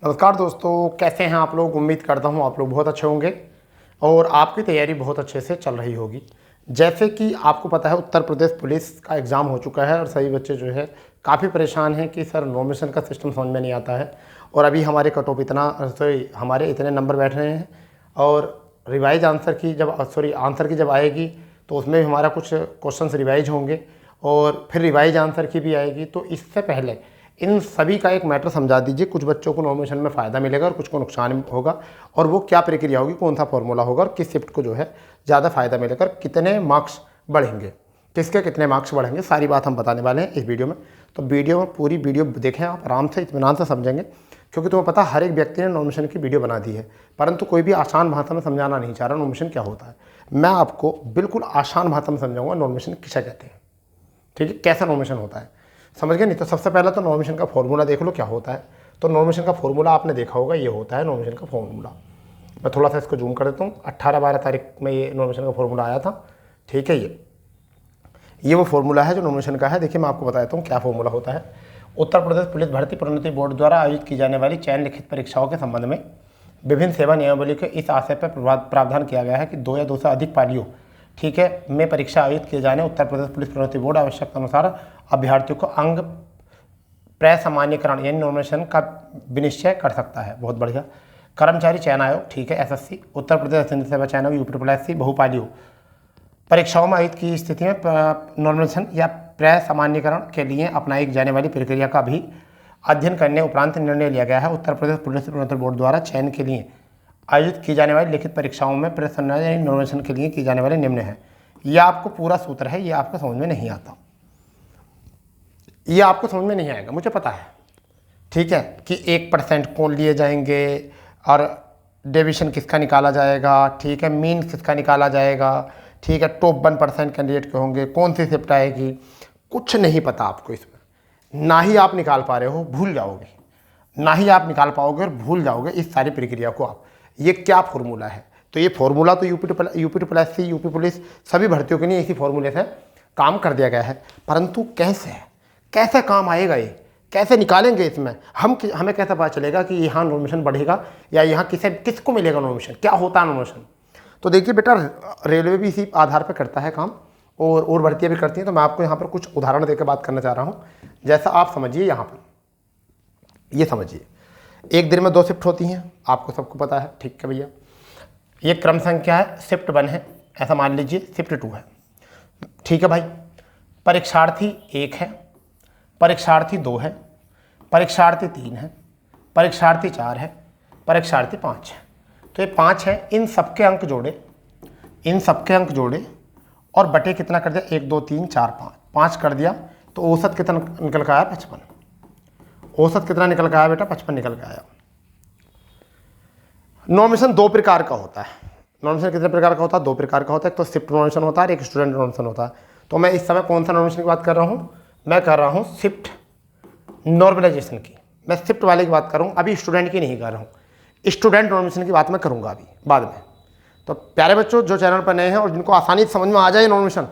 नमस्कार दोस्तों, कैसे हैं आप लोग। उम्मीद करता हूं आप लोग बहुत अच्छे होंगे और आपकी तैयारी बहुत अच्छे से चल रही होगी। जैसे कि आपको पता है, उत्तर प्रदेश पुलिस का एग्ज़ाम हो चुका है और सभी बच्चे जो है काफ़ी परेशान हैं कि सर नॉमिनेशन का सिस्टम समझ में नहीं आता है और अभी हमारे कट ऑफ हमारे इतने नंबर बैठ रहे हैं और रिवाइज आंसर की जब आएगी तो उसमें भी हमारा कुछ क्वेश्चंस रिवाइज होंगे और फिर रिवाइज आंसर की भी आएगी। तो इससे पहले इन सभी का एक मैटर समझा दीजिए। कुछ बच्चों को नॉमिनेशन में फ़ायदा मिलेगा और कुछ को नुकसान होगा, और वो क्या प्रक्रिया होगी, कौन सा फॉर्मूला होगा और किस शिफ्ट को जो है ज़्यादा फ़ायदा मिलेगा और कितने मार्क्स बढ़ेंगे, किसके कितने मार्क्स बढ़ेंगे, सारी बात हम बताने वाले हैं इस वीडियो में। तो वीडियो में पूरी वीडियो देखें, आप आराम से इत्मीनान से समझेंगे, क्योंकि तुम्हें पता हर एक व्यक्ति ने नॉमिनेशन की वीडियो बना दी है, परंतु कोई भी आसान भाषा में समझाना नहीं चाह रहा नॉमिनेशन क्या होता है। मैं आपको बिल्कुल आसान भाषा में समझाऊंगा नॉमिनेशन किसे कहते हैं, ठीक है, कैसा नॉमिनेशन होता है, समझ गए। नहीं तो सबसे पहले तो नॉमिनेशन का फॉर्मूला देख लो क्या होता है। तो नॉमिनेशन का फॉर्मूला आपने देखा होगा, ये होता है नॉमिनेशन का फॉर्मूला। मैं थोड़ा सा इसको जूम कर देता हूँ। 18-12 तारीख में ये नॉमिनेशन का फॉर्मूला आया था, ठीक है। ये वो फॉर्मूला है जो नॉमिनेशन का है। देखिए मैं आपको बता देता हूँ क्या फॉर्मूला होता है। उत्तर प्रदेश पुलिस भर्ती प्रोन्नति बोर्ड द्वारा आयोजित की जाने वाली चयन लिखित परीक्षाओं के संबंध में विभिन्न सेवा नियमावली के इस आशय पर प्रावधान किया गया है कि 2 या 2 से अधिक पालियों, ठीक है, में परीक्षा आयोजित किए जाने उत्तर प्रदेश पुलिस प्रोन्नति बोर्ड आवश्यकता अनुसार अभ्यर्थियों को अंग प्रसामान्यकरण यानी नॉमिनेशन का विनिश्चय कर सकता है। बहुत बढ़िया। कर्मचारी चयन आयोग, ठीक है, एसएससी, उत्तर प्रदेश सिंध सेवा चयन आयोग यूपी बहुपालियों परीक्षाओं में आयोजित की स्थिति में नॉमिनेशन या प्रसामान्यकरण के लिए अपनाई जाने वाली प्रक्रिया का भी अध्ययन करने उपरांत निर्णय लिया गया है। उत्तर प्रदेश पुलिस प्रोन्नति बोर्ड द्वारा चयन के लिए आयोजित की जाने वाली लिखित परीक्षाओं में यानी नॉमिनेशन के लिए की जाने वाले निम्न है। यह आपको पूरा सूत्र है, ये आपको समझ में नहीं आता, ये आपको समझ में नहीं आएगा, मुझे पता है, ठीक है, कि 1% कौन लिए जाएंगे और डेविएशन किसका निकाला जाएगा, ठीक है, मीन किसका निकाला जाएगा, ठीक है, टॉप 1% कैंडिडेट के होंगे, कौन सी शिफ्ट आएगी, कुछ नहीं पता आपको इसमें। ना ही आप निकाल पा रहे हो, भूल जाओगे, ना ही आप निकाल पाओगे और भूल जाओगे इस सारी प्रक्रिया को आप। ये क्या फॉर्मूला है? तो ये फॉर्मूला तो यूपी यूपी पुलिस सभी भर्तियों के लिए इसी फॉर्मूले से काम कर दिया गया है, परंतु कैसे काम आएगा, ये कैसे निकालेंगे इसमें हमें कैसे पता चलेगा कि यहाँ नॉमिनेशन बढ़ेगा या यहाँ किसको मिलेगा नॉमिनेशन, क्या होता है नॉमिनेशन। तो देखिए बेटा, रेलवे भी इसी आधार पर करता है काम और भर्तियाँ भी करती हैं। तो मैं आपको यहाँ पर कुछ उदाहरण देकर बात करना चाह रहा हूँ। जैसा आप समझिए, यहाँ पर ये समझिए, एक दिन में 2 शिफ्ट होती हैं, आपको सबको पता है, ठीक है भैया। ये क्रम संख्या है, शिफ्ट 1 है, ऐसा मान लीजिए, शिफ्ट 2 है, ठीक है भाई। परीक्षार्थी 1 है, परीक्षार्थी 2 है, परीक्षार्थी 3 है, परीक्षार्थी 4 है, परीक्षार्थी 5 है। तो ये 5 है, इन सबके अंक जोड़े और बटे कितना कर दिया, 1 2 3 4 5 कर दिया, तो औसत कितना निकल के आया, 55। औसत कितना निकल के आया बेटा, 55 निकल के आया। नॉमिनेशन 2 प्रकार का होता है। नॉमिनेशन कितने प्रकार का होता है? 2 प्रकार का होता है। एक तो शिफ्ट नॉमिनेशन होता है और एक स्टूडेंट नॉमिनेशन होता है। तो मैं इस समय कौन सा नॉमिनेशन की बात कर रहा हूँ? मैं कर रहा हूँ शिफ्ट नॉर्मलाइजेशन की। मैं शिफ्ट वाले की बात कर रहा हूँ, अभी स्टूडेंट की नहीं कर रहा हूँ। स्टूडेंट नॉमिनेशन की बात मैं करूँगा अभी बाद में। तो प्यारे बच्चों, जो चैनल पर नए हैं और जिनको आसानी से समझ में आ जाए नॉमिनेशन,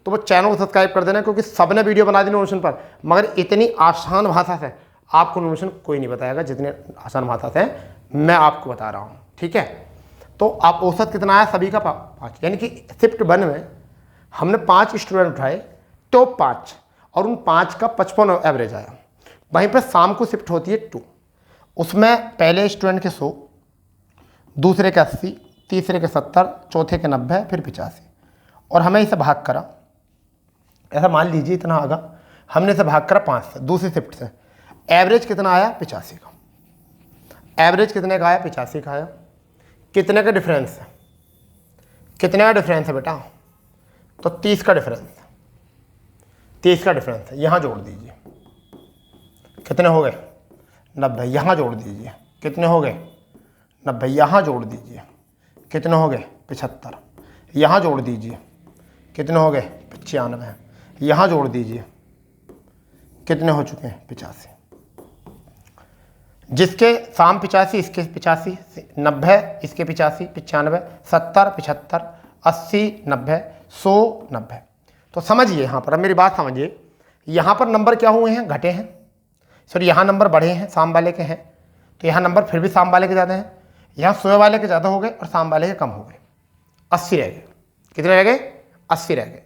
तो वो चैनल को सब्सक्राइब कर देना, क्योंकि सब ने वीडियो बना दी नॉमिनेशन पर, मगर इतनी आसान भाषा से आपको नॉमिनेशन कोई नहीं बताएगा जितनी आसान भाषा से मैं आपको बता रहा हूँ, ठीक है। तो आप औसत कितना आया सभी का 5, यानी कि शिफ्ट 1 में हमने 5 स्टूडेंट उठाए, टॉप 5, और उन 5 का 55 एवरेज आया। वहीं पर शाम को शिफ्ट होती है 2, उसमें पहले स्टूडेंट के 100, दूसरे के 80, तीसरे के 70, चौथे के 90, फिर 85, और हमें इसे भाग करा, ऐसा मान लीजिए इतना आगा, हमने इसे भाग करा 5 से, दूसरी शिफ्ट से। एवरेज कितना आया? 85 का। एवरेज कितने का आया? 85 का आया। कितने का डिफरेंस है? कितने का डिफरेंस है बेटा? तो 30 का डिफरेंस है। 30 का डिफरेंस है, यहाँ जोड़ दीजिए, कितने हो गए? 90। यहाँ जोड़ दीजिए, कितने हो गए? 90। यहाँ जोड़ दीजिए, कितने हो गए? 75। यहाँ जोड़ दीजिए, कितने हो गए? 95। यहाँ जोड़ दीजिए, कितने हो चुके हैं? 85। जिसके शाम 85, इसके 85, 90 इसके 85, 95, 70, 75, 80, 90, 100, 90। तो समझिए यहाँ पर, अब मेरी बात समझिए, यहाँ पर नंबर क्या हुए हैं? घटे हैं। सॉरी, यहाँ नंबर बढ़े हैं, शाम वाले के हैं, तो यहाँ नंबर फिर भी शाम वाले के ज़्यादा हैं, यहाँ सुबह वाले के ज़्यादा हो गए और शाम वाले के कम हो गए। 80 रह गए। कितने रह गए? 80 रह गए।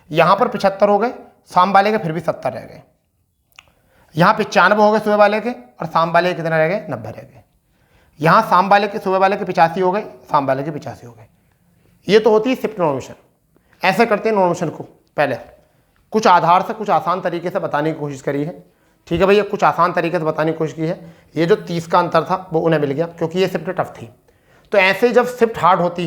यहाँ पर 75 हो गए, शाम वाले के फिर भी 70 रह गए। यहाँ 95 हो गए सुबह वाले के और शाम वाले के कितने रह गए? 90 रह गए। यहाँ शाम वाले के सुबह वाले के 85 हो गए, शाम वाले के 85 हो गए। ये तो होती है शिफ्ट नॉर्मेशन। ऐसे करते हैं नॉर्मेशन को। पहले कुछ आधार से कुछ आसान तरीके से बताने की कोशिश करी है, ठीक है भैया, कुछ आसान तरीके से बताने की कोशिश की है। ये जो 30 का अंतर था वो उन्हें मिल गया क्योंकि ये शिफ्ट टफ थी। तो ऐसे ही जब शिफ्ट हार्ड होती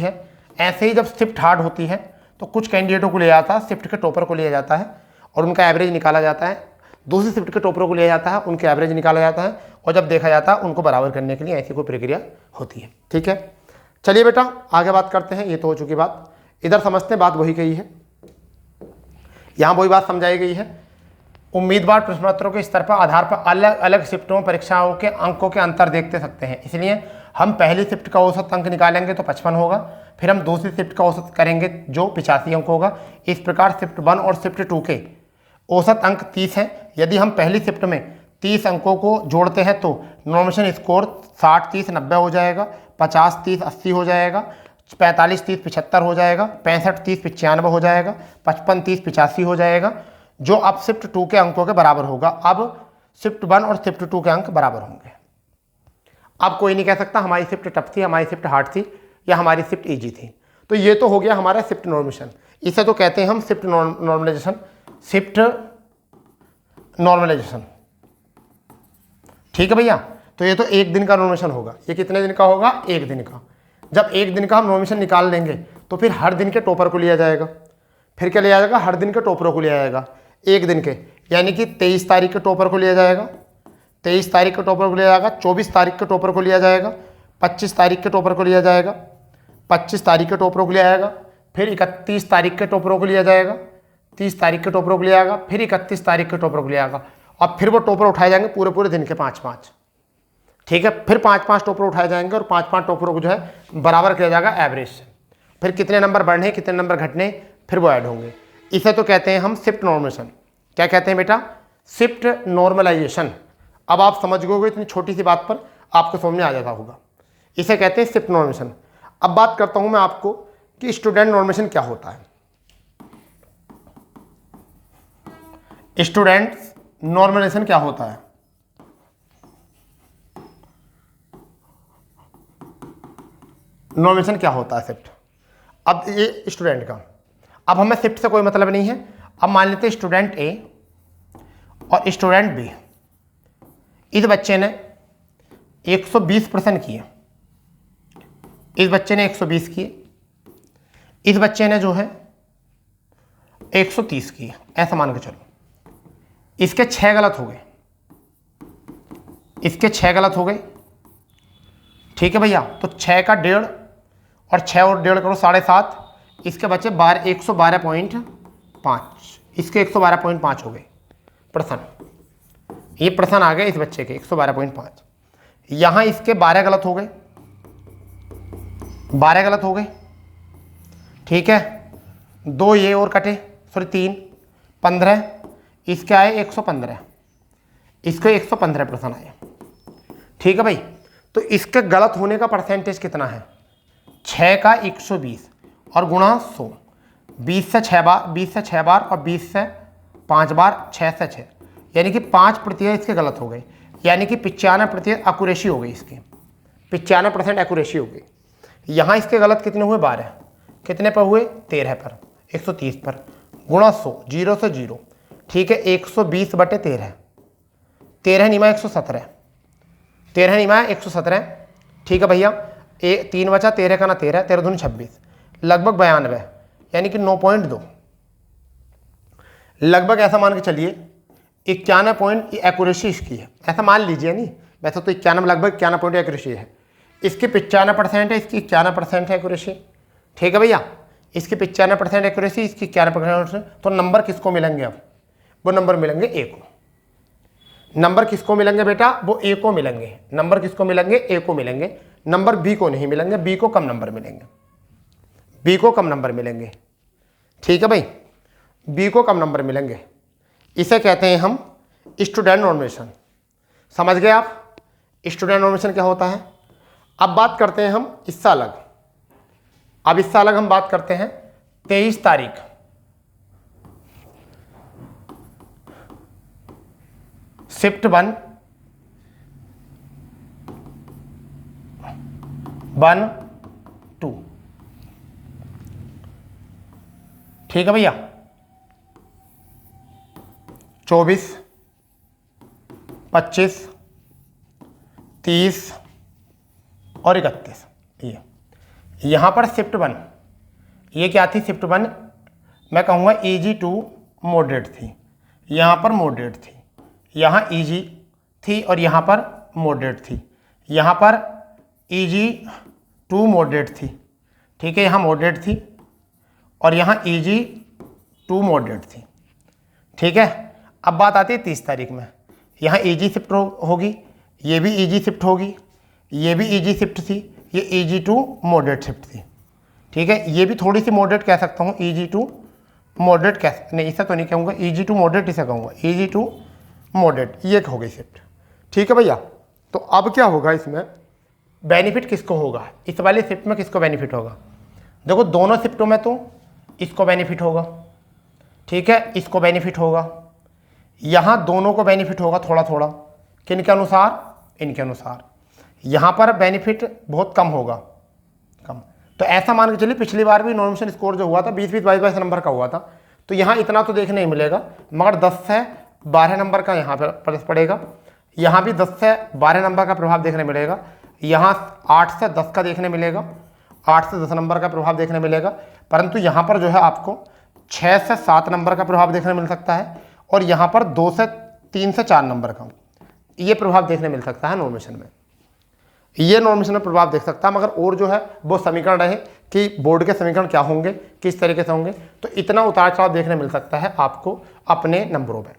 है, तो कुछ कैंडिडेटों को लिया जाता है, शिफ्ट के टॉपर को लिया जाता है और उनका एवरेज निकाला जाता है। दूसरी शिफ्ट के टॉपरों को लिया जाता है, उनके एवरेज निकाला जाता है और जब देखा जाता है उनको बराबर करने के लिए ऐसी कोई प्रक्रिया होती है। ठीक है, चलिए बेटा आगे बात करते हैं। ये तो हो चुकी बात। इधर समझते हैं, बात वही कही है, यहाँ वही बात समझाई गई है। उम्मीदवार प्रश्न पत्रों के स्तर पर आधार पर अलग अलग शिफ्टों परीक्षाओं के अंकों के अंतर देखते सकते हैं। इसलिए हम पहली शिफ्ट का औसत अंक निकालेंगे तो 55 होगा, फिर हम दूसरी शिफ्ट का औसत करेंगे जो 85 अंक होगा। इस प्रकार शिफ्ट 1 और शिफ्ट 2 के औसत अंक 30 हैं। यदि हम पहली शिफ्ट में 30 अंकों को जोड़ते हैं तो नॉर्मेशन स्कोर 60-30-90 हो जाएगा, 50-30-80 हो जाएगा, 45-30-75 हो जाएगा, 65-30-95 हो जाएगा, 55-30-85 हो जाएगा, जो अब शिफ्ट 2 के अंकों के बराबर होगा। अब शिफ्ट 1 और शिफ्ट 2 के अंक बराबर होंगे। अब कोई नहीं कह सकता हमारी शिफ्ट टफ थी, हमारी शिफ्ट हार्ड थी या हमारी शिफ्ट ईजी थी। तो ये तो हो गया हमारा शिफ्ट नॉर्मेशन। इसे तो कहते हैं हम शिफ्ट नॉर्मलाइजेशन। शिफ्ट नॉर्मलाइजेशन, ठीक है भैया। तो ये तो एक दिन का नॉर्मेशन होगा। ये कितने दिन का होगा? एक दिन का। जब एक दिन का हम नॉर्मेशन निकाल लेंगे तो फिर हर दिन के टॉपर को लिया जाएगा। फिर क्या लिया जाएगा? हर दिन के टॉपरों को लिया जाएगा एक दिन के, यानी कि 23 तारीख के टॉपर को लिया जाएगा, 23 तारीख के टॉपर को लिया जाएगा, 24 तारीख के टॉपर को लिया जाएगा, 25 तारीख के टॉपर को लिया जाएगा, 25 तारीख के टॉपरों को लिया जाएगा, फिर 31 तारीख के टॉपरों को लिया जाएगा, 30 तारीख के टॉपरों को लिया जाएगा, फिर 31 तारीख के टॉपरों को लिया जाएगा और फिर वो टॉपर उठाए जाएंगे पूरे पूरे दिन के 5-5। ठीक है, फिर 5-5 टॉपर उठाए जाएंगे और 5-5 टॉपरों को जो है बराबर किया जाएगा एवरेज से। फिर कितने नंबर बढ़ने कितने नंबर घटने फिर वो ऐड होंगे। इसे तो कहते हैं हम शिफ्ट नॉर्मलाइजेशन। क्या कहते हैं बेटा? Shift normalisation. अब आप समझ गए, इतनी छोटी सी बात पर आपको समझ में आ जाता होगा। इसे कहते हैं शिफ्ट नॉर्मलाइजेशन। अब बात करता हूं मैं आपको कि स्टूडेंट नॉर्मलाइजेशन क्या होता है। स्टूडेंट नॉर्मलाइजेशन क्या होता है? नॉर्मलाइजेशन क्या होता है? शिफ्ट। अब ये स्टूडेंट का, अब हमें शिफ्ट से कोई मतलब नहीं है। अब मान लेते हैं स्टूडेंट ए और स्टूडेंट बी। इस बच्चे ने 120% किए, इस बच्चे ने 120 किए, इस बच्चे ने जो है 130 किए, ऐसा मान के चलो। इसके 6 गलत हो गए, इसके 6 गलत हो गए, ठीक है भैया। तो 6 का 1.5 और 6 और 1.5 करो 7.5, इसके बच्चे 112.5, इसके 112.5 हो गए प्रश्न। ये प्रश्न आ गए इस बच्चे के 112.5। यहाँ इसके 12 गलत हो गए, 12 गलत हो गए, ठीक है। 2 ये और कटे, सॉरी 3, 15, इसके आए 115, इसके 115 प्रश्न आए, ठीक है भाई। तो इसके गलत होने का परसेंटेज कितना है? 6 का 120 और गुणा 100, 20 से 6 बार, 20 से 6 बार और 20 से 5 बार, 6 से 6, यानी कि 5% इसके गलत हो गए, यानी कि 95% एक्यूरेसी हो गई इसकी, 95% एक्यूरेसी हो गई। यहाँ इसके गलत कितने हुए? 12। कितने पर हुए? 13 पर, 130 पर, गुणा 100, 0 से 0, ठीक है। 120/13, 13 निमा 117, 13 निमा 117, ठीक है भैया। 3 बचा, 13 का ना 13, 13 दूनी 26, लगभग 92, यानी कि 9.2, लगभग ऐसा मान के चलिए 91 पॉइंट एक्यूरेसी इसकी है, ऐसा मान लीजिए। नहीं वैसे तो 91, लगभग 91 पॉइंट एक्यूरेसी है। इसकी 95% है, इसकी 91% है एक्यूरेसी, ठीक है भैया। इसकी 95% एक्यूरेसी, इसकी 91%। तो नंबर किसको मिलेंगे? अब वो नंबर मिलेंगे ए को। नंबर किसको मिलेंगे बेटा? वो ए को मिलेंगे। नंबर किसको मिलेंगे? ए को मिलेंगे। नंबर बी को नहीं मिलेंगे, बी को कम नंबर मिलेंगे, बी को कम नंबर मिलेंगे, ठीक है भाई। बी को कम नंबर मिलेंगे। इसे कहते हैं हम स्टूडेंट नॉर्मलाइजेशन। समझ गए आप? स्टूडेंट नॉमिनेशन क्या होता है। अब बात करते हैं हम इससे अलग। अब इससे अलग हम बात करते हैं 23 तारीख, शिफ्ट 1 2। ठीक है भैया। 24, 25, 30 और 31। ये यहाँ पर शिफ्ट 1, ये क्या थी शिफ्ट 1, मैं कहूँगा ईजी टू मॉडरेट थी। यहाँ पर मॉडरेट थी, यहाँ ईजी थी और यहाँ पर मॉडरेट थी। यहाँ पर ईजी टू मॉडरेट थी, ठीक है, यहाँ मॉडरेट थी और यहाँ ईजी टू मॉडरेट थी। ठीक है। अब बात आती है 30 तारीख में, यहाँ ईजी शिफ्ट होगी, ये भी ईजी शिफ्ट होगी, ये भी ईजी शिफ्ट थी, ये ईजी टू मॉडरेट शिफ्ट थी। ठीक है, ये भी थोड़ी सी मॉडरेट कह सकता हूँ, ईजी टू मॉडरेट कह, नहीं ऐसा तो नहीं कहूँगा, ईजी टू मॉडरेट इसे कहूँगा, ईजी टू मॉडरेट, ये हो गई शिफ्ट। ठीक है भैया। तो अब क्या होगा इसमें, बेनिफिट किसको होगा, इस वाली शिफ्ट में किसको बेनिफिट होगा। देखो दोनों शिफ्टों में तो इसको बेनिफिट होगा, ठीक है, इसको बेनिफिट होगा, यहाँ दोनों को बेनिफिट होगा थोड़ा थोड़ा, किन के अनुसार, इनके अनुसार। यहाँ पर बेनिफिट बहुत कम होगा, कम। तो ऐसा मान के चलिए पिछली बार भी नॉमिनेशन स्कोर जो हुआ था 20-20, 22-22 नंबर का हुआ था, तो यहाँ इतना तो देखने नहीं मिलेगा, मगर 10 से 12 नंबर का यहाँ पर पड़ेगा, यहाँ भी 10 से 12 नंबर का प्रभाव देखने मिलेगा, यहाँ 8 से 10 का देखने मिलेगा, 8 से 10 नंबर का प्रभाव देखने मिलेगा। परंतु यहाँ पर जो है आपको 6 से 7 नंबर का प्रभाव देखने मिल सकता है और यहाँ पर 2 से 3 से 4 नंबर का ये प्रभाव देखने मिल सकता है नॉमिनेशन में, ये नॉमिनेशन में प्रभाव देख सकता है। मगर और जो है वो समीकरण रहे कि बोर्ड के समीकरण क्या होंगे, किस तरीके से होंगे, तो इतना उतार चढ़ाव देखने मिल सकता है आपको अपने नंबरों में।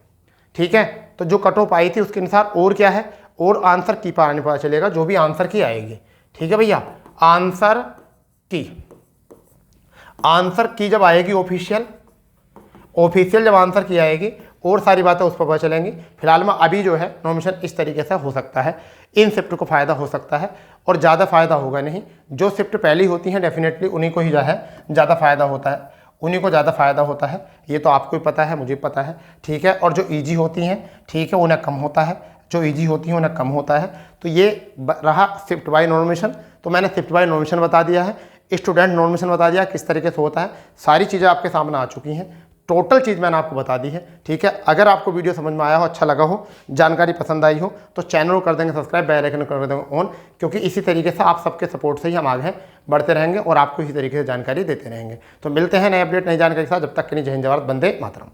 ठीक है, तो जो कट ऑफ आई थी उसके अनुसार और क्या है, और आंसर की पर आने पता चलेगा, जो भी आंसर की आएगी। ठीक है भैया, आंसर की जब आएगी ऑफिशियल जब आंसर की आएगी और सारी बातें उस पर पता चलेंगी। फिलहाल में अभी जो है नॉमिनेशन इस तरीके से हो सकता है, इन शिफ्ट को फ़ायदा हो सकता है और ज़्यादा फ़ायदा होगा नहीं। जो शिफ्ट पहली होती हैं डेफिनेटली उन्हीं को ही जो है ज़्यादा फ़ायदा होता है, उन्हीं को ज़्यादा फ़ायदा होता है, ये तो आपको भी पता है, मुझे पता है। ठीक है, और जो ईजी होती हैं, ठीक है, उन्हें कम होता है, जो ईजी होती हैं उन्हें कम होता है। तो ये रहा शिफ्ट बाय नॉमिनेशन। तो मैंने शिफ्ट बाय नॉमिनेशन बता दिया है, स्टूडेंट नॉमिनेशन बता दिया किस तरीके से होता है, सारी चीज़ें आपके सामने आ चुकी हैं, टोटल चीज़ मैंने आपको बता दी है। ठीक है, अगर आपको वीडियो समझ में आया हो, अच्छा लगा हो, जानकारी पसंद आई हो, तो चैनल को कर देंगे सब्सक्राइब, बेल आइकन कर देंगे ऑन, क्योंकि इसी तरीके से आप सबके सपोर्ट से ही हम आगे बढ़ते रहेंगे और आपको इसी तरीके से जानकारी देते रहेंगे। तो मिलते हैं नए अपडेट, नई जानकारी के साथ। जब तक के लिए जय हिंद, जय भारत, वंदे मातरम।